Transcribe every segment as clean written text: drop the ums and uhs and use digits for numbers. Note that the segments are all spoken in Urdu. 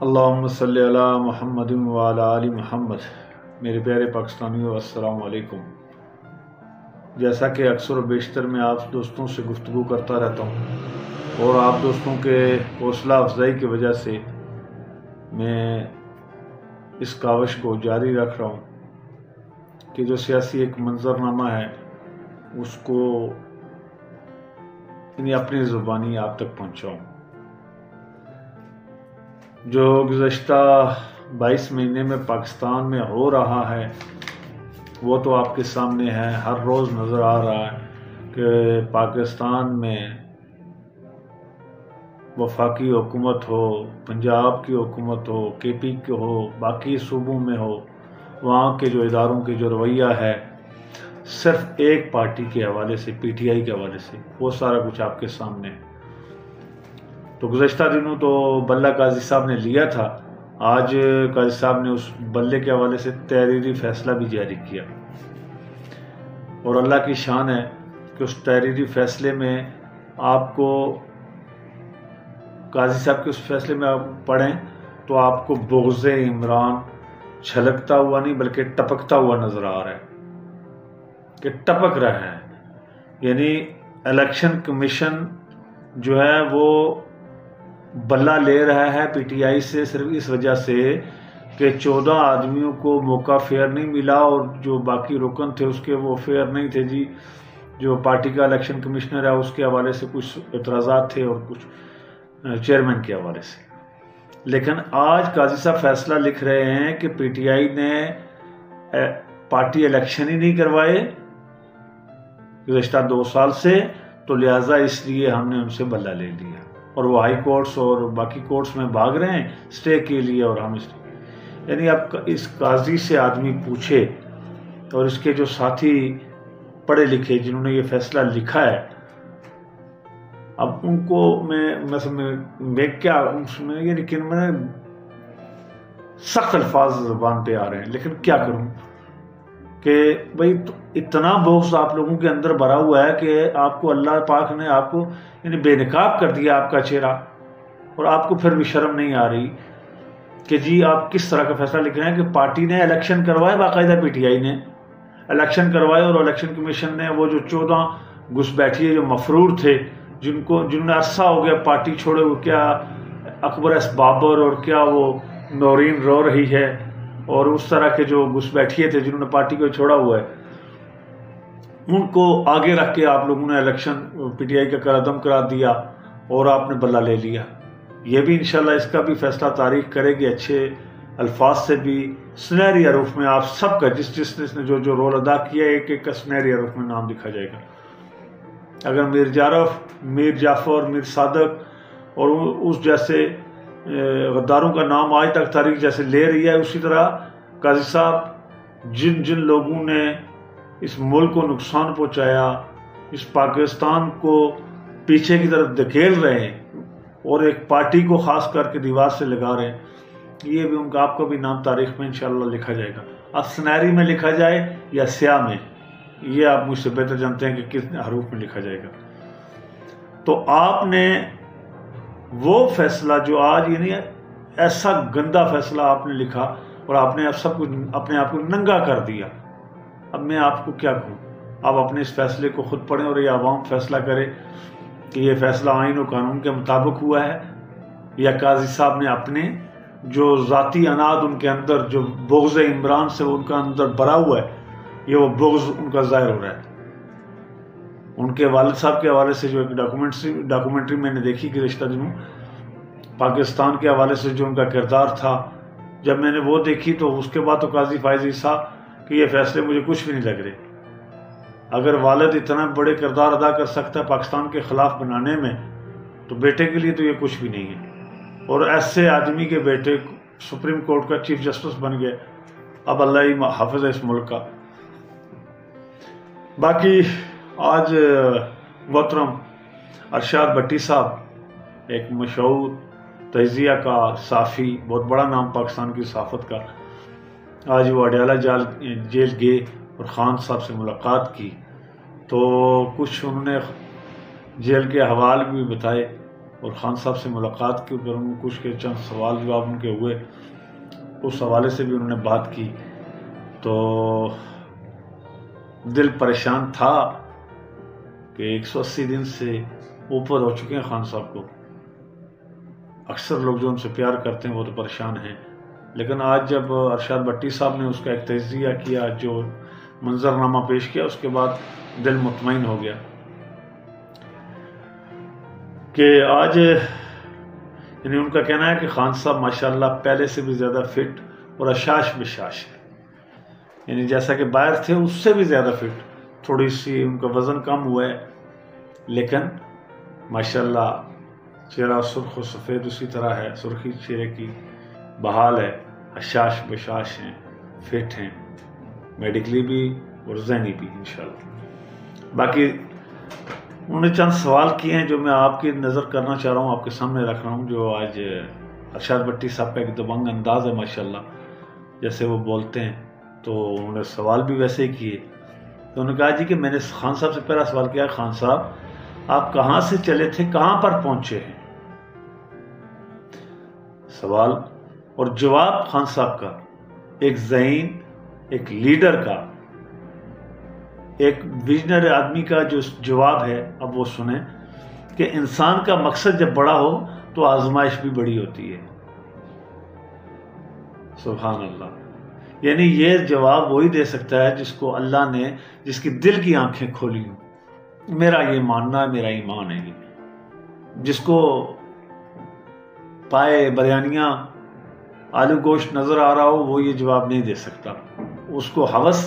اللہم صلی علی محمد وعلی آل محمد۔ میرے پیارے پاکستانیوں، السلام علیکم۔ جیسا کہ اکثر و بیشتر میں آپ دوستوں سے گفتگو کرتا رہتا ہوں اور آپ دوستوں کے حوصلہ افزائی کی وجہ سے میں اس کاوش کو جاری رکھ رہا ہوں کہ جو سیاسی ایک منظرنامہ ہے اس کو اپنی زبانی آپ تک پہنچاؤں۔ جو گزشتہ 22 مہینے میں پاکستان میں ہو رہا ہے وہ تو آپ کے سامنے ہے، ہر روز نظر آ رہا ہے کہ پاکستان میں وفاقی حکومت ہو، پنجاب کی حکومت ہو، کے پی کی ہو، باقی صوبوں میں ہو، وہاں کے جو اداروں کے جو رویہ ہے صرف ایک پارٹی کے حوالے سے، پی ٹی آئی کے حوالے سے، وہ سارا کچھ آپ کے سامنے ہے۔ تو گزشتہ دنوں تو بلہ قاضی صاحب نے لیا تھا، آج قاضی صاحب نے اس بلے کے حوالے سے تحریری فیصلہ بھی جاری کیا، اور اللہ کی شان ہے کہ اس تحریری فیصلے میں آپ کو قاضی صاحب کے اس فیصلے میں آپ پڑھیں تو آپ کو بغض عمران چھلکتا ہوا نہیں بلکہ ٹپکتا ہوا نظر آ رہا ہے کہ ٹپک رہا ہے۔ یعنی الیکشن کمیشن جو ہے وہ بلہ لے رہا ہے پی ٹی آئی سے صرف اس وجہ سے کہ 14 آدمیوں کو موقع فیئر نہیں ملا، اور جو باقی رکن تھے اس کے وہ فیئر نہیں تھے جی۔ جو پارٹی کا الیکشن کمشنر ہے اس کے حوالے سے کچھ اعتراضات تھے اور کچھ چیئرمین کے حوالے سے۔ لیکن آج قاضی صاحب فیصلہ لکھ رہے ہیں کہ پی ٹی آئی نے پارٹی الیکشن ہی نہیں کروائے گزشتہ 2 سال سے، تو لہٰذا اس لیے ہم نے ان سے بلہ لے لیا، اور وہ ہائی کورٹس اور باقی کورٹس میں بھاگ رہے ہیں سٹے کے لیے، اور ہم یعنی اب اس قاضی سے آدمی پوچھے اور اس کے جو ساتھی پڑھے لکھے جنہوں نے یہ فیصلہ لکھا ہے، اب ان کو میں کیا یہ لیکن میں سخت الفاظ زبان پہ آ رہے ہیں، لیکن کیا کروں کہ بھائی اتنا بغض آپ لوگوں کے اندر بھرا ہوا ہے کہ آپ کو اللہ پاک نے آپ کو یعنی بے نقاب کر دیا آپ کا چہرہ، اور آپ کو پھر بھی شرم نہیں آ رہی کہ جی آپ کس طرح کا فیصلہ لکھ رہے ہیں کہ پارٹی نے الیکشن کروائے، باقاعدہ پی ٹی آئی نے الیکشن کروائے، اور الیکشن کمیشن نے وہ جو 14 گھسپیٹھیے جو مفرور تھے جنہوں نے عرصہ ہو گیا پارٹی چھوڑے ہوئے، کیا اکبر ایس بابر اور کیا وہ نورین رو رہی ہے، اور اس طرح کے جو گھسپیٹھیے تھے جنہوں نے پارٹی کو چھوڑا ہوا ہے، ان کو آگے رکھ کے آپ لوگوں نے الیکشن پی ٹی آئی کا قلعدم کرا دیا اور آپ نے بلہ لے لیا۔ یہ بھی انشاءاللہ اس کا بھی فیصلہ تاریخ کرے گی اچھے الفاظ سے بھی، سنہری حروف میں آپ سب کا جس نے جو رول ادا کیا ہے، ایک ایک کا سنہری حروف میں نام لکھا جائے گا۔ اگر میر جعفر، میر صادق اور اس جیسے غداروں کا نام آج تک تاریخ جیسے لے رہی ہے، اسی طرح قاضی صاحب جن لوگوں نے اس ملک کو نقصان پہنچایا، اس پاکستان کو پیچھے کی طرف دھکیل رہے ہیں اور ایک پارٹی کو خاص کر کے دیوار سے لگا رہے ہیں، یہ بھی ان کا آپ کا بھی نام تاریخ میں انشاءاللہ لکھا جائے گا۔ اب سنہری میں لکھا جائے یا سیاہ میں، یہ آپ مجھ سے بہتر جانتے ہیں کہ کس حروف میں لکھا جائے گا۔ تو آپ نے وہ فیصلہ جو آج یعنی ایسا گندا فیصلہ آپ نے لکھا، اور آپ نے اب سب کچھ اپنے آپ کو ننگا کر دیا۔ اب میں آپ کو کیا کہوں، آپ اپنے اس فیصلے کو خود پڑھیں اور یہ عوام فیصلہ کرے کہ یہ فیصلہ آئین و قانون کے مطابق ہوا ہے یا قاضی صاحب نے اپنے جو ذاتی اناد ان کے اندر، جو بغض عمران سے ان کا اندر بھرا ہوا ہے، یہ وہ بغض ان کا ظاہر ہو رہا ہے۔ ان کے والد صاحب کے حوالے سے جو ایک ڈاکومنٹری میں نے دیکھی کہ رشتہ دنوں پاکستان کے حوالے سے جو ان کا کردار تھا، جب میں نے وہ دیکھی تو اس کے بعد تو قاضی فائز عیسیٰ کہ یہ فیصلے مجھے کچھ بھی نہیں لگ رہے۔ اگر والد اتنا بڑے کردار ادا کر سکتا ہے پاکستان کے خلاف بنانے میں، تو بیٹے کے لیے تو یہ کچھ بھی نہیں ہے، اور ایسے آدمی کے بیٹے سپریم کورٹ کا چیف جسٹس بن گئے، اب اللہ ہی حافظ ہے اس ملک کا۔ باقی آج محترم ارشاد بٹی صاحب، ایک مشہور تجزیہ کا صحافی، بہت بڑا نام پاکستان کی صحافت کا، آج وہ اڈیالہ جیل گئے اور خان صاحب سے ملاقات کی، تو کچھ انہوں نے جیل کے حوال بھی بتائے اور خان صاحب سے ملاقات کے اوپر ان کچھ کے چند سوال جواب ان کے ہوئے، اس حوالے سے بھی انہوں نے بات کی، تو دل پریشان تھا کہ 180 دن سے اوپر ہو چکے ہیں خان صاحب کو، اکثر لوگ جو ان سے پیار کرتے ہیں وہ تو پریشان ہیں، لیکن آج جب ارشاد بٹی صاحب نے اس کا ایک تجزیہ کیا، جو منظرنامہ پیش کیا، اس کے بعد دل مطمئن ہو گیا کہ آج یعنی ان کا کہنا ہے کہ خان صاحب ماشاءاللہ پہلے سے بھی زیادہ فٹ اور اشاش بشاش ہے، یعنی جیسا کہ باہر تھے اس سے بھی زیادہ فٹ، تھوڑی سی ان کا وزن کم ہوا ہے، لیکن ماشاءاللہ چہرہ سرخ و سفید اسی طرح ہے، سرخی چہرے کی بحال ہے، اشاش بشاش ہیں، فٹ ہیں، میڈیکلی بھی اور ذہنی بھی انشاءاللہ۔ باقی انہوں نے چند سوال کیے ہیں جو میں آپ کی نظر کرنا چاہ رہا ہوں، آپ کے سامنے رکھ رہا ہوں، جو آج ارشاد بٹی صاحب کا ایک دبنگ انداز ہے ماشاءاللہ، جیسے وہ بولتے ہیں، تو انہوں نے سوال بھی ویسے ہی کیے۔ تو انہوں نے کہا جی کہ میں نے خان صاحب سے پہلا سوال کیا، خان صاحب آپ کہاں سے چلے تھے، کہاں پر پہنچے ہیں؟ سوال اور جواب خان صاحب کا، ایک ذہین، ایک لیڈر کا، ایک ویژنری آدمی کا جو جواب ہے، اب وہ سنیں کہ انسان کا مقصد جب بڑا ہو تو آزمائش بھی بڑی ہوتی ہے۔ سبحان اللہ، یعنی یہ جواب وہی دے سکتا ہے جس کو اللہ نے، جس کی دل کی آنکھیں کھولی ہوں۔ میرا یہ ماننا ہے، میرا ایمان ہے یہ، جس کو پائے بریانیاں آلو گوشت نظر آ رہا ہو وہ یہ جواب نہیں دے سکتا، اس کو ہوس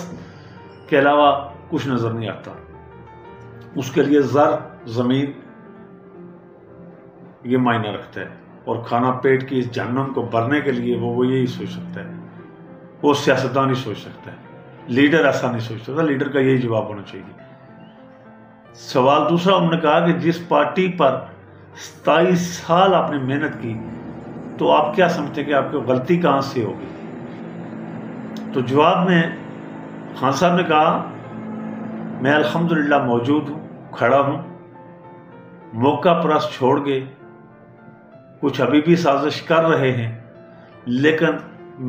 کے علاوہ کچھ نظر نہیں آتا، اس کے لیے زر زمین یہ معنی رکھتا ہے، اور کھانا پیٹ کی اس جہنم کو بھرنے کے لیے وہ یہی سوچ سکتا ہے، وہ سیاستدان نہیں سوچ سکتا ہے، لیڈر ایسا نہیں سوچ سکتا، لیڈر کا یہی جواب ہونا چاہیے۔ سوال دوسرا انہوں نے کہا کہ جس پارٹی پر 27 سال آپ نے محنت کی تو آپ کیا سمجھتے ہیں کہ آپ کو غلطی کہاں سے ہوگی؟ تو جواب میں خان صاحب نے کہا میں الحمدللہ موجود ہوں، کھڑا ہوں، موقع پرست چھوڑ گئے، کچھ ابھی بھی سازش کر رہے ہیں، لیکن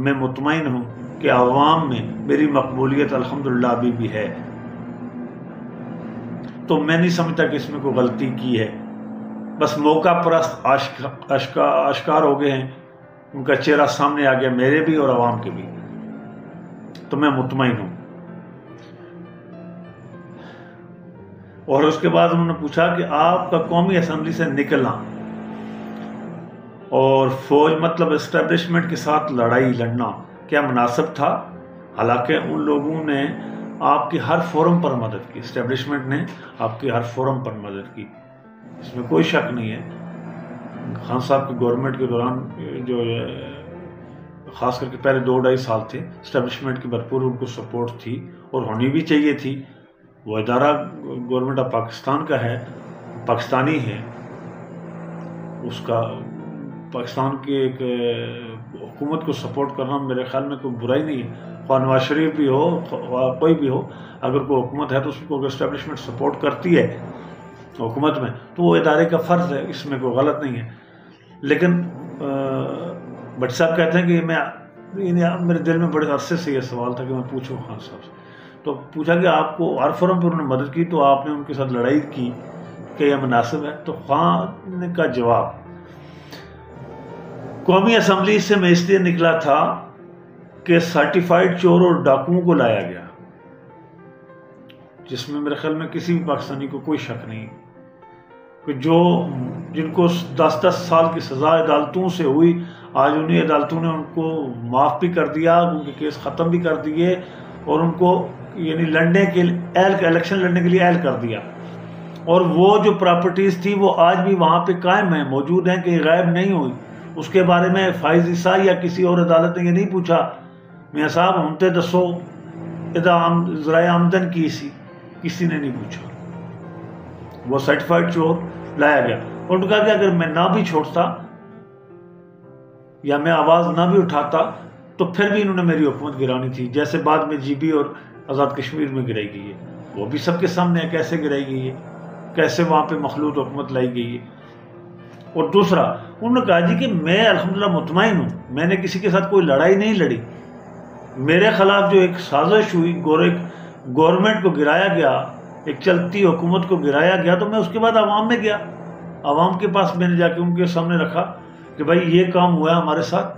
میں مطمئن ہوں کہ عوام میں میری مقبولیت الحمدللہ ابھی بھی ہے، تو میں نہیں سمجھتا کہ اس میں کوئی غلطی کی ہے، بس موقع پرست اشکار ہو گئے ہیں، ان کا چہرہ سامنے آ گیا، میرے بھی اور عوام کے بھی، تو میں مطمئن ہوں۔ اور اس کے بعد انہوں نے پوچھا کہ آپ کا قومی اسمبلی سے نکلنا اور فوج مطلب اسٹیبلشمنٹ کے ساتھ لڑائی لڑنا کیا مناسب تھا؟ حالانکہ ان لوگوں نے آپ کی ہر فورم پر مدد کی، اسٹیبلشمنٹ نے آپ کی ہر فورم پر مدد کی، اس میں کوئی شک نہیں ہے۔ خان صاحب کی گورنمنٹ کے دوران جو خاص کر کے پہلے 2-2.5 سال تھے، اسٹیبلشمنٹ کی بھرپور ان کو سپورٹ تھی اور ہونی بھی چاہیے تھی، وہ ادارہ گورنمنٹ آف پاکستان کا ہے، پاکستانی ہے، اس کا پاکستان کی ایک حکومت کو سپورٹ کرنا میرے خیال میں کوئی برائی نہیں ہے، خواہ نواز شریف بھی ہو، کوئی بھی ہو، اگر کوئی حکومت ہے تو اس کو اسٹیبلشمنٹ سپورٹ کرتی ہے حکومت میں تو وہ ادارے کا فرض ہے، اس میں کوئی غلط نہیں ہے۔ لیکن بٹ صاحب کہتے ہیں کہ میرے دل میں بڑے عرصے سے یہ سوال تھا کہ میں پوچھوں خان صاحب سے، تو پوچھا کہ آپ کو ہر فورم پہ انہوں نے مدد کی تو آپ نے ان کے ساتھ لڑائی کی، کہ یہ مناسب ہے؟ تو خان کا جواب، قومی اسمبلی سے میں اس لیے نکلا تھا کہ سرٹیفائیڈ چور اور ڈاکوؤں کو لایا گیا، جس میں میرے خیال میں کسی بھی پاکستانی کو کوئی شک نہیں کہ جن کو 10 سال کی سزا عدالتوں سے ہوئی، آج انہیں عدالتوں نے ان کو معاف بھی کر دیا، ان کے کیس ختم بھی کر دیے، اور ان کو یعنی لڑنے کے الیکشن لڑنے کے لیے اہل کر دیا، اور وہ جو پراپرٹیز تھی وہ آج بھی وہاں پہ قائم ہیں، موجود ہیں، کہ غائب نہیں ہوئی۔ اس کے بارے میں فائز عیسیٰ یا کسی اور عدالت نے یہ نہیں پوچھا میاں صاحب ہم تے دسو ذرائع آمدن کی سی، کسی نے نہیں پوچھا، وہ سرٹیفائیڈ چور لایا گیا۔ اور کہا کہ اگر میں نہ بھی چھوڑتا یا میں آواز نہ بھی اٹھاتا تو پھر بھی انہوں نے میری حکومت گرانی تھی، جیسے بعد میں GB اور آزاد کشمیر میں گرائی گئی ہے، وہ بھی سب کے سامنے ہے کیسے گرائی گئی ہے، کیسے وہاں پہ مخلوط حکومت لائی گئی ہے۔ اور دوسرا انہوں نے کہا جی کہ میں الحمدللہ مطمئن ہوں، میں نے کسی کے ساتھ کوئی لڑائی نہیں لڑی، میرے خلاف جو ایک سازش ہوئی، گورنمنٹ کو گرایا گیا، ایک چلتی حکومت کو گرایا گیا، تو میں اس کے بعد عوام میں گیا، عوام کے پاس میں نے جا کے ان کے سامنے رکھا کہ بھائی یہ کام ہوا ہے ہمارے ساتھ،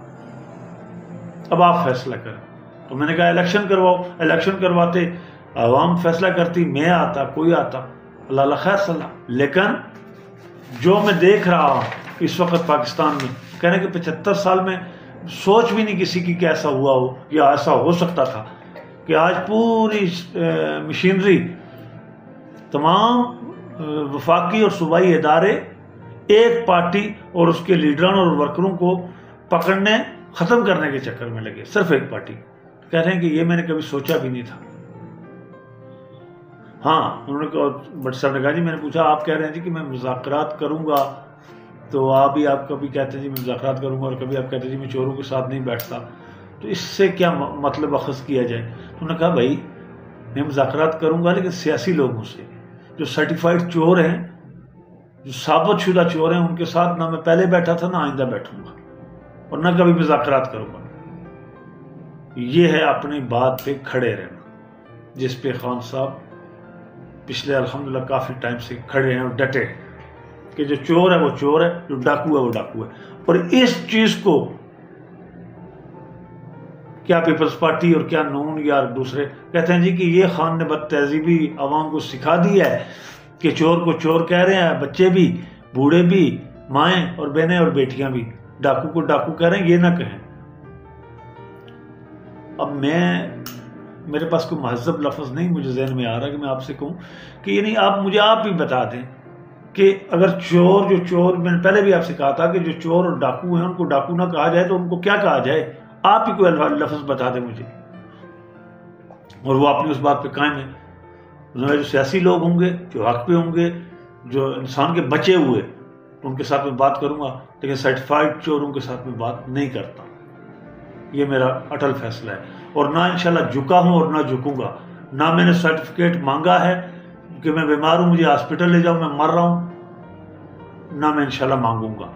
اب آپ فیصلہ کریں۔ تو میں نے کہا الیکشن کرواؤ، الیکشن کرواتے، عوام فیصلہ کرتی، میں آتا، کوئی آتا، اللہ اللہ خیر صلاح۔ لیکن جو میں دیکھ رہا ہوں اس وقت پاکستان میں، کہنے کہ 75 سال میں سوچ بھی نہیں کسی کی کہ ایسا ہوا ہو یا ایسا ہو سکتا تھا، کہ آج پوری مشینری، تمام وفاقی اور صوبائی ادارے ایک پارٹی اور اس کے لیڈران اور ورکروں کو پکڑنے، ختم کرنے کے چکر میں لگے، صرف ایک پارٹی۔ کہہ رہے ہیں کہ یہ میں نے کبھی سوچا بھی نہیں تھا۔ ہاں انہوں نے کہا، بٹ صاحب نے کہا جی، میں نے پوچھا آپ کہہ رہے ہیں جی کہ میں مذاکرات کروں گا، تو آپ کبھی کہتے ہیں جی میں مذاکرات کروں گا اور کبھی آپ کہتے ہیں جی میں چوروں کے ساتھ نہیں بیٹھتا، تو اس سے کیا مطلب اخذ کیا جائے؟ انہوں نے کہا بھائی میں مذاکرات کروں گا لیکن سیاسی لوگوں سے، جو سرٹیفائڈ چور ہیں، جو ثابت شدہ چور ہیں، ان کے ساتھ نہ میں پہلے بیٹھا تھا نہ آئندہ بیٹھوں گا، اور نہ کبھی مذاکرات کروں گا۔ یہ ہے اپنی بات پہ کھڑے رہنا، جس پہ خان صاحب پچھلے الحمدللہ کافی ٹائم سے کھڑے ہیں اور ڈٹے ہیں کہ جو چور ہے وہ چور ہے، جو ڈاکو ہے وہ ڈاکو ہے۔ اور اس چیز کو کیا پیپلز پارٹی اور کیا نون یا دوسرے کہتے ہیں جی کہ یہ خان نے بد تہذیبی عوام کو سکھا دیا ہے کہ چور کو چور کہہ رہے ہیں، بچے بھی، بوڑھے بھی، مائیں اور بہنیں اور بیٹیاں بھی، ڈاکو کو ڈاکو کہہ رہے ہیں، یہ نہ کہیں۔ اب میرے پاس کوئی مہذب لفظ نہیں مجھے ذہن میں آ رہا کہ میں آپ سے کہوں کہ یعنی آپ ہی بتا دیں کہ اگر چور میں نے پہلے بھی آپ سے کہا تھا کہ جو چور اور ڈاکو ہیں ان کو ڈاکو نہ کہا جائے تو ان کو کیا کہا جائے؟ آپ ہی کوئی لفظ بتا دیں مجھے، اور وہ اپنی اس بات پہ قائم ہے۔ جو سیاسی لوگ ہوں گے، جو حق پہ ہوں گے، جو انسان کے بچے ہوئے، ان کے ساتھ میں بات کروں گا، لیکن سرٹیفائڈ چوروں کے ساتھ میں بات نہیں کرتا۔ یہ میرا اٹل فیصلہ ہے، اور نہ انشاءاللہ جھکا ہوں اور نہ جھکوں گا۔ نہ میں نے سرٹیفکیٹ مانگا ہے کہ میں بیمار ہوں مجھے ہاسپٹل لے جاؤں، میں مر رہا ہوں، نہ میں انشاءاللہ مانگوں گا۔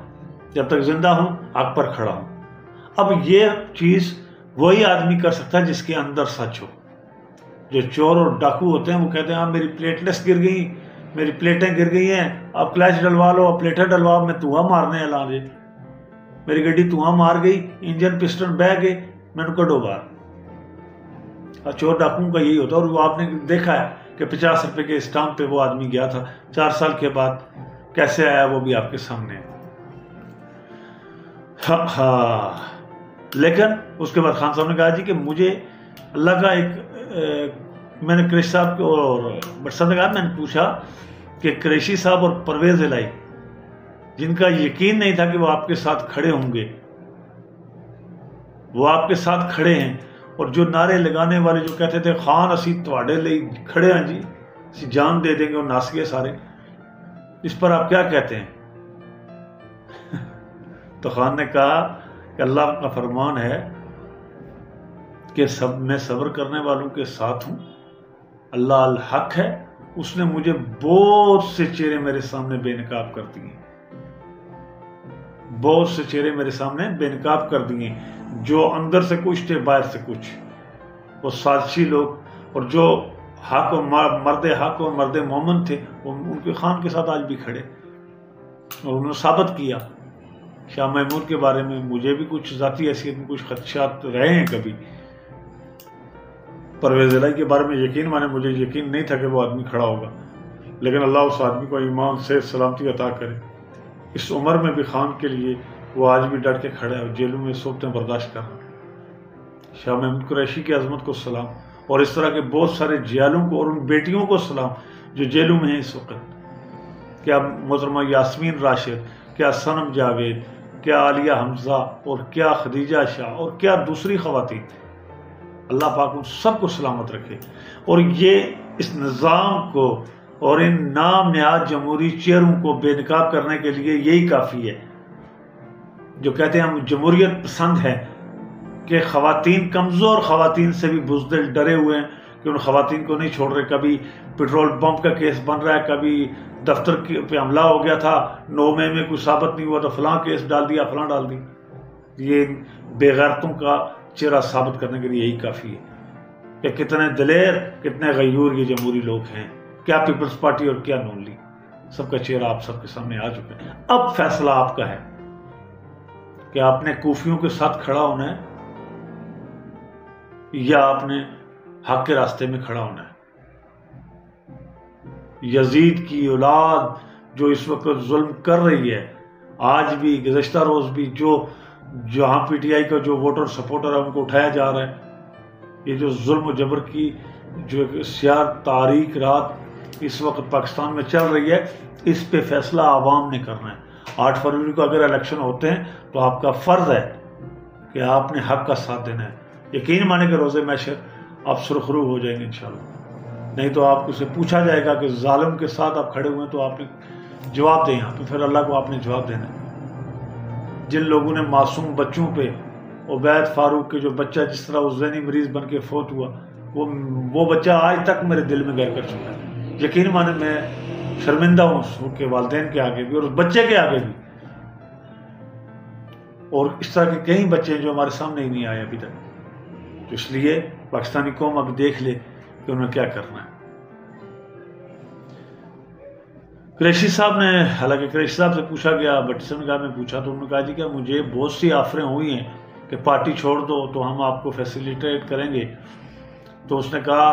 جب تک زندہ ہوں حق پر کھڑا ہوں۔ اب یہ چیز وہی آدمی کر سکتا ہے جس کے اندر سچ ہو۔ جو چور اور ڈاکو ہوتے ہیں وہ کہتے ہیں ہاں میری پلیٹلیٹس گر گئی، میری پلیٹیں گر گئی ہیں، اب کلچ ڈلوا لو، پلیٹیں ڈلوا، میں دھواں مارنے اعلان دے، میری گڈی دھواں مار گئی، انجن پسٹن بہ گئے، میں نے کڈو باہر۔ چور ڈاکوں کا یہی ہوتا ہے، اور وہ آپ نے دیکھا ہے کہ 50 روپے کے اسٹامپ پہ وہ آدمی گیا تھا، 4 سال کے بعد کیسے آیا وہ بھی آپ کے سامنے ہے۔ لیکن اس کے بعد خان صاحب نے کہا جی کہ مجھے اللہ کا میں نے قریشی صاحب کو اور بٹ صاحب نے کہا، میں نے پوچھا کہ قریشی صاحب اور پرویز الہی جن کا یقین نہیں تھا کہ وہ آپ کے ساتھ کھڑے ہوں گے، وہ آپ کے ساتھ کھڑے ہیں، اور جو نعرے لگانے والے جو کہتے تھے خان اسی تواڈے لئی کھڑے ہیں جی، اسی جان دے دیں گے، اور ناس گئے سارے، اس پر آپ کیا کہتے ہیں؟ تو خان نے کہا کہ اللہ کا فرمان ہے کہ میں صبر کرنے والوں کے ساتھ ہوں، اللہ الحق ہے، اس نے مجھے بہت سے چہرے میرے سامنے بے نقاب کر دیے، بہت سے چہرے میرے سامنے بے نقاب کر دیے، جو اندر سے کچھ تھے باہر سے کچھ، وہ سازشی لوگ، اور جو حق اور مرد حق اور مرد مومن تھے وہ ان کے خان کے ساتھ آج بھی کھڑے، اور انہوں نے ثابت کیا۔ شاہ محمود کے بارے میں مجھے بھی کچھ ذاتی حیثیت میں کچھ خدشات رہے ہیں کبھی، پرویز الہی کے بارے میں یقین مانے مجھے یقین نہیں تھا کہ وہ آدمی کھڑا ہوگا، لیکن اللہ اس آدمی کو ایمان سے سلامتی عطا کرے۔ اس عمر میں بھی خان کے لیے وہ آج بھی ڈٹ کے کھڑا ہے اور جیلوں میں صحبتیں برداشت کر رہا ہے۔ شاہ محمود قریشی کی عظمت کو سلام، اور اس طرح کے بہت سارے جیلوں کو اور ان بیٹیوں کو سلام جو جیلوں میں ہیں اس وقت۔ کیا محترمہ یاسمین راشد، کیا صنم جاوید، کیا عالیہ حمزہ، اور کیا خدیجہ شاہ، اور کیا دوسری خواتین، اللہ پاک ان سب کو سلامت رکھے۔ اور یہ اس نظام کو اور ان نام نہاد جمہوری چہروں کو بے نقاب کرنے کے لیے یہی کافی ہے، جو کہتے ہیں ہم جمہوریت پسند ہیں، کہ خواتین کمزور خواتین سے بھی بزدل ڈرے ہوئے ہیں کہ ان خواتین کو نہیں چھوڑ رہے. کبھی پیٹرول پمپ کا کیس بن رہا ہے, کبھی دفتر پہ حملہ ہو گیا تھا 9 مئی میں, کوئی ثابت نہیں ہوا تو فلاں کیس ڈال دیا, فلاں ڈال دی. یہ بے غیرتوں کا چہرہ ثابت کرنے کے لیے یہی کافی ہے کہ کتنے دلیر, کتنے غیور یہ جمہوری لوگ ہیں. کیا پیپلز پارٹی اور کیا نون لیگ, سب کا چہرہ آپ سب کے سامنے آ چکا ہے. اب فیصلہ آپ کا ہے کہ آپ نے کوفیوں کے ساتھ کھڑا ہونا ہے یا آپ نے حق کے راستے میں کھڑا ہونا ہے. یزید کی اولاد جو اس وقت ظلم کر رہی ہے, آج بھی گزشتہ روز بھی جہاں پی ٹی آئی کا جو ووٹر سپورٹر ہے ان کو اٹھایا جا رہا ہے, یہ جو ظلم و جبر کی جو سیاہ تاریک رات اس وقت پاکستان میں چل رہی ہے, اس پہ فیصلہ عوام نے کرنا ہے. 8 فروری کو اگر الیکشن ہوتے ہیں تو آپ کا فرض ہے کہ آپ نے حق کا ساتھ دینا ہے. یقین مانے کہ روز محشر آپ سرخرو ہو جائیں گے انشاءاللہ. نہیں تو آپ کو سے پوچھا جائے گا کہ ظالم کے ساتھ آپ کھڑے ہوئے ہیں, تو آپ نے جواب دیں. یہاں پہ پھر اللہ کو آپ نے جواب دینا ہے. جن لوگوں نے معصوم بچوں پہ, عبید فاروق کے جو بچہ جس طرح وہ ذہنی مریض بن کے فوت ہوا, وہ بچہ آج تک میرے دل میں گھر کر چکا ہے. یقین مانے میں شرمندہ ہوں اس کے والدین کے آگے بھی اور اس بچے کے آگے بھی, اور اس طرح کے کئی بچے جو ہمارے سامنے ہی نہیں آئے ابھی تک. تو اس لیے پاکستانی قوم اب دیکھ لے کہ انہیں کیا کرنا ہے. قریشی صاحب نے, حالانکہ قریشی صاحب سے پوچھا گیا, بٹی صاحب نے کہا میں پوچھا تو انہوں نے کہا جی کہ مجھے بہت سی آفریں ہوئی ہیں کہ پارٹی چھوڑ دو تو ہم آپ کو فیسیلیٹیٹ کریں گے. تو اس نے کہا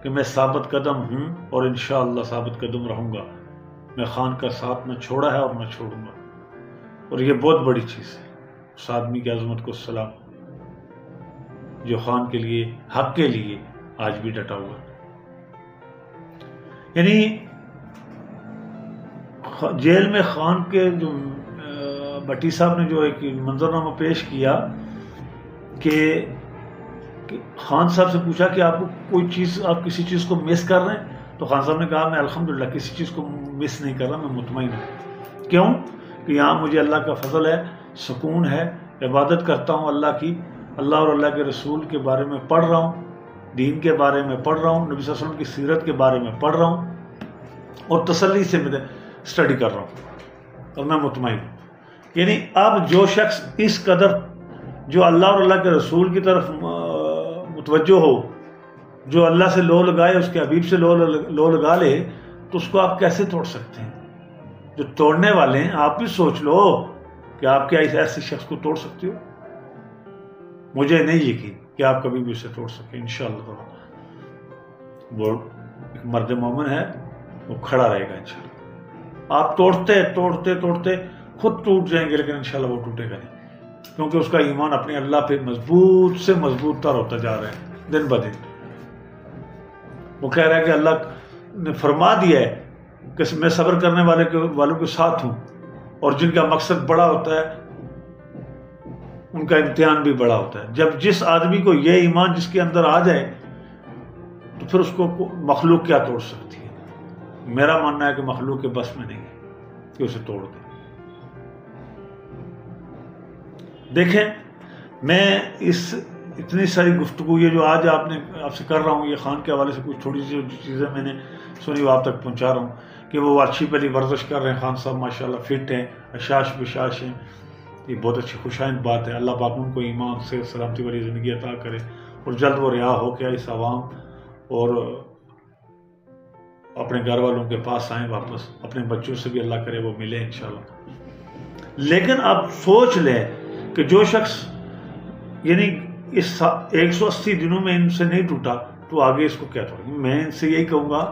کہ میں ثابت قدم ہوں اور انشاءاللہ ثابت قدم رہوں گا. میں خان کا ساتھ نہ چھوڑا ہے اور نہ چھوڑوں گا, اور یہ بہت بڑی چیز ہے. اس آدمی کی عظمت کو سلام جو خان کے لیے, حق کے لیے آج بھی ڈٹا ہوا. یعنی جیل میں خان کے جو بٹی صاحب نے جو ایک منظرنامہ پیش کیا کہ خان صاحب سے پوچھا کہ آپ کو کوئی چیز, آپ کسی چیز کو مس کر رہے ہیں, تو خان صاحب نے کہا میں الحمدللہ کسی چیز کو مس نہیں کر رہا, میں مطمئن ہوں. کیوں کہ یہاں مجھے اللہ کا فضل ہے, سکون ہے, عبادت کرتا ہوں اللہ کی, اللہ اور اللہ کے رسول کے بارے میں پڑھ رہا ہوں, دین کے بارے میں پڑھ رہا ہوں, نبی صلی اللہ علیہ وسلم کی سیرت کے بارے میں پڑھ رہا ہوں, اور تسلی سے میں اسٹڈی کر رہا ہوں, اور میں مطمئن ہوں. یعنی اب جو شخص اس قدر جو اللہ اور اللہ کے رسول کی طرف متوجہ ہو, جو اللہ سے لو لگائے, اس کے حبیب سے لو لگا لے, تو اس کو آپ کیسے توڑ سکتے ہیں؟ جو توڑنے والے ہیں آپ بھی سوچ لو کہ آپ کیا اس ایسے شخص کو توڑ سکتے ہو. مجھے نہیں یقین کہ آپ کبھی بھی اسے توڑ سکیں. انشاءاللہ تعالی وہ ایک مرد مومن ہے, وہ کھڑا رہے گا انشاءاللہ. آپ توڑتے توڑتے توڑتے خود ٹوٹ جائیں گے, لیکن انشاءاللہ وہ ٹوٹے گا نہیں, کیونکہ اس کا ایمان اپنے اللہ پہ مضبوط سے مضبوط تر ہوتا جا رہا ہے دن بہ دن. وہ کہہ رہا ہے کہ اللہ نے فرما دیا ہے کہ میں صبر کرنے والوں کے ساتھ ہوں, اور جن کا مقصد بڑا ہوتا ہے ان کا امتحان بھی بڑا ہوتا ہے. جب جس آدمی کو یہ ایمان جس کے اندر آ جائے تو پھر اس کو مخلوق کیا توڑ سکتی ہے؟ میرا ماننا ہے کہ مخلوق کے بس میں نہیں ہے کہ اسے توڑ دے. دیکھیں, میں اتنی ساری گفتگو یہ جو آج آپ سے کر رہا ہوں, یہ خان کے حوالے سے کچھ تھوڑی سی چیزیں میں نے سنی وہ آپ تک پہنچا رہا ہوں کہ وہ اچھی پہلی ورزش کر رہے ہیں. خان صاحب ماشاءاللہ فٹ ہیں, اشاش بشاش ہیں, یہ بہت اچھی خوشائند بات ہے. اللہ پاک ان کو ایمان سے سلامتی والی زندگی عطا کرے, اور جلد وہ رہا ہو کے اس عوام اور اپنے گھر والوں کے پاس آئیں واپس. اپنے بچوں سے بھی اللہ کرے وہ ملے انشاءاللہ. لیکن آپ سوچ لیں کہ جو شخص یعنی اس 180 دنوں میں ان سے نہیں ٹوٹا تو آگے اس کو کیا توڑیں گے؟ میں ان سے یہی کہوں گا,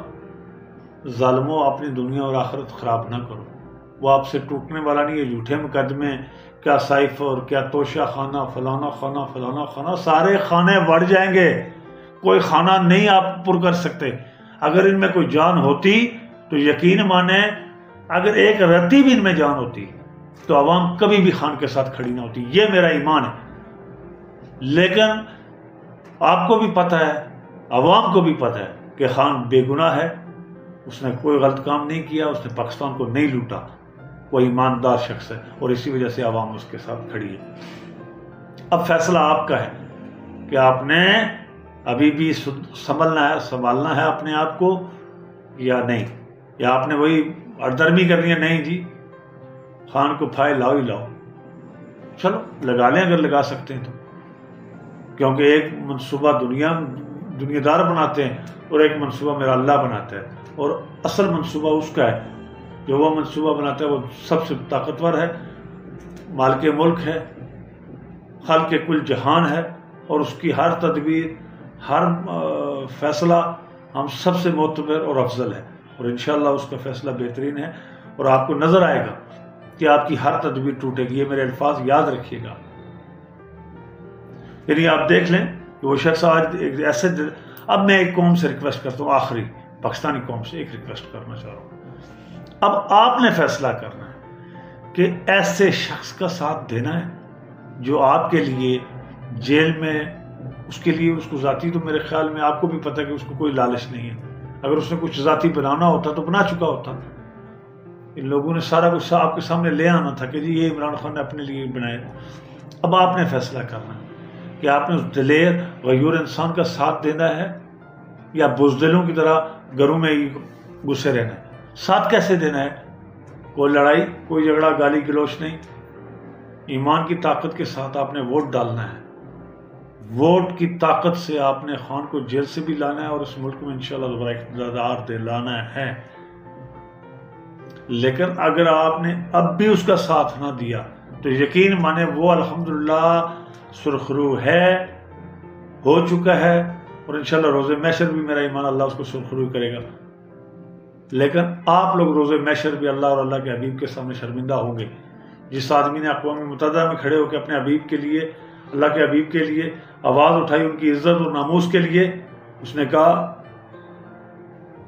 ظالموں اپنی دنیا اور آخرت خراب نہ کرو. وہ آپ سے ٹوٹنے والا نہیں ہے. جھوٹے مقدمے, کیا سائفر, کیا توشہ خانہ, فلانا خانہ, فلانا خانہ, سارے خانے بڑھ جائیں گے. کوئی خانہ نہیں آپ پر کر سکتے. اگر ان میں کوئی جان ہوتی تو یقین مانیں, اگر ایک رتی بھی ان میں جان ہوتی تو عوام کبھی بھی خان کے ساتھ کھڑی نہ ہوتی. یہ میرا ایمان ہے. لیکن آپ کو بھی پتہ ہے, عوام کو بھی پتہ ہے کہ خان بے گناہ ہے, اس نے کوئی غلط کام نہیں کیا, اس نے پاکستان کو نہیں لوٹا, وہ ایماندار شخص ہے, اور اسی وجہ سے عوام اس کے ساتھ کھڑی ہے. اب فیصلہ آپ کا ہے کہ آپ نے ابھی بھی سنبھالنا ہے اپنے آپ کو یا نہیں، یا آپ نے وہی اردرمی کرنی ہے؟ نہیں جی، خان کو پھائے لاؤ ہی لاؤ، چلو لگا لیں اگر لگا سکتے ہیں تو، کیونکہ ایک منصوبہ دنیا دار بناتے ہیں اور ایک منصوبہ میرا اللہ بناتا ہے، اور اصل منصوبہ اس کا ہے، جو وہ منصوبہ بناتا ہے وہ سب سے طاقتور ہے، مالک ملک ہے، خالق کل جہان ہے، اور اس کی ہر تدبیر، ہر فیصلہ ہم سب سے معتبر اور افضل ہے، اور انشاءاللہ اس کا فیصلہ بہترین ہے، اور آپ کو نظر آئے گا کہ آپ کی ہر تدبیر ٹوٹے گی۔ یہ میرے الفاظ یاد رکھیے گا۔ یعنی آپ دیکھ لیں کہ وہ شخص آج ایسے اب میں ایک قوم سے ریکویسٹ کرتا ہوں، آخری پاکستانی قوم سے ایک ریکویسٹ کرنا چاہ رہا ہوں، اب آپ نے فیصلہ کرنا ہے کہ ایسے شخص کا ساتھ دینا ہے جو آپ کے لیے جیل میں، اس کے لیے اس کو ذاتی، تو میرے خیال میں آپ کو بھی پتہ ہے کہ اس کو کوئی لالچ نہیں ہے، اگر اس نے کچھ ذاتی بنانا ہوتا تو بنا چکا ہوتا، ان لوگوں نے سارا کچھ آپ کے سامنے لے آنا تھا کہ جی یہ عمران خان نے اپنے لیے بنایا۔ اب آپ نے فیصلہ کرنا ہے کہ آپ نے اس دلیر غیور انسان کا ساتھ دینا ہے یا بزدلوں کی طرح گھروں میں ہی گھسے رہنا ہے۔ ساتھ کیسے دینا ہے؟ کوئی لڑائی، کوئی جھگڑا، گالی گلوچ نہیں، ایمان کی طاقت کے ساتھ آپ نے ووٹ ڈالنا ہے، ووٹ کی طاقت سے آپ نے خان کو جیل سے بھی لانا ہے اور اس ملک میں انشاءاللہ دوبارہ اقتدار دلانا ہے۔ لیکن اگر آپ نے اب بھی اس کا ساتھ نہ دیا تو یقین مانے وہ الحمدللہ سرخرو ہے، ہو چکا ہے، اور انشاءاللہ روز محشر بھی میرا ایمان اللہ اس کو سرخرو کرے گا، لیکن آپ لوگ روز محشر بھی اللہ اور اللہ کے حبیب کے سامنے شرمندہ ہوں گے۔ جس آدمی نے اقوام متحدہ میں کھڑے ہو کے اپنے حبیب کے لیے، اللہ کے حبیب کے لیے آواز اٹھائی، ان کی عزت اور ناموس کے لیے، اس نے کہا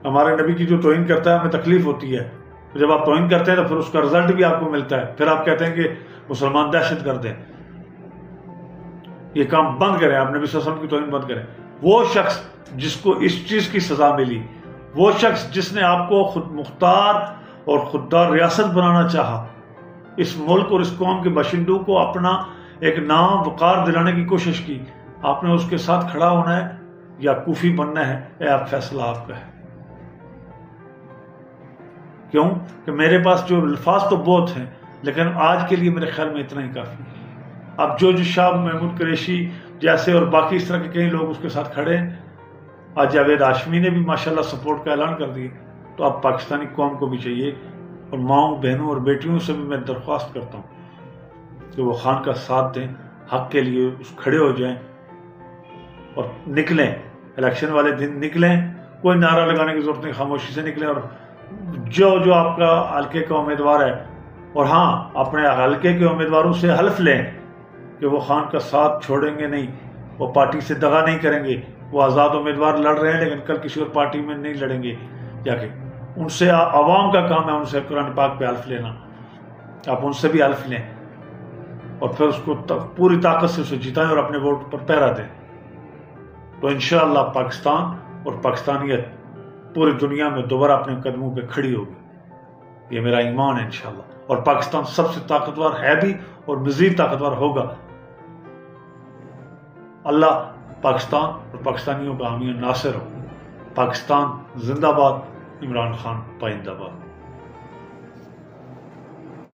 ہمارے نبی کی جو توہین کرتا ہے ہمیں تکلیف ہوتی ہے، جب آپ توہین کرتے ہیں تو پھر اس کا رزلٹ بھی آپ کو ملتا ہے، پھر آپ کہتے ہیں کہ مسلمان دہشت گرد ہیں، یہ کام بند کریں، آپ نبی صلی اللہ علیہ وسلم کی توہین بند کریں۔ وہ شخص جس کو اس چیز کی سزا ملی، وہ شخص جس نے آپ کو خود مختار اور خوددار ریاست بنانا چاہا، اس ملک اور اس قوم کے باشندوں کو اپنا ایک نام وقار دلانے کی کوشش کی، آپ نے اس کے ساتھ کھڑا ہونا ہے یا کوفی بننا ہے، اے آپ فیصلہ آپ کا ہے۔ کیوں کہ میرے پاس جو الفاظ تو بہت ہیں، لیکن آج کے لیے میرے خیال میں اتنا ہی کافی ہے۔ اب جو شاہ محمود قریشی جیسے اور باقی اس طرح کے کئی لوگ اس کے ساتھ کھڑے ہیں، آج جاوید ہاشمی نے بھی ماشاءاللہ سپورٹ کا اعلان کر دیا، تو اب پاکستانی قوم کو بھی چاہیے، اور ماؤں، بہنوں اور بیٹیوں سے بھی میں درخواست کرتا ہوں کہ وہ خان کا ساتھ دیں، حق کے لیے کھڑے ہو جائیں اور نکلیں، الیکشن والے دن نکلیں، کوئی نعرہ لگانے کی ضرورت نہیں، خاموشی سے نکلیں، اور جو آپ کا حلقے کا امیدوار ہے، اور ہاں اپنے حلقے کے امیدواروں سے حلف لیں کہ وہ خان کا ساتھ چھوڑیں گے نہیں، وہ پارٹی سے دغا نہیں کریں گے، وہ آزاد امیدوار لڑ رہے ہیں لیکن کل کسی اور پارٹی میں نہیں لڑیں گے جا کے، ان سے عوام کا کام ہے ان سے قرآن پاک پہ حلف لینا، آپ ان سے بھی حلف لیں اور پھر اس کو پوری طاقت سے اسے جتائیں اور اپنے ووٹ پر پہرا دیں، تو انشاءاللہ پاکستان اور پاکستانیت پوری دنیا میں دوبارہ اپنے قدموں پہ کھڑی ہوگی، یہ میرا ایمان ہے انشاءاللہ، اور پاکستان سب سے طاقتور ہے بھی اور مزید طاقتور ہوگا۔ اللہ پاکستان اور پاکستانیوں کا حامی و ناصر ہو۔ پاکستان زندہ باد، عمران خان پائندہ باد۔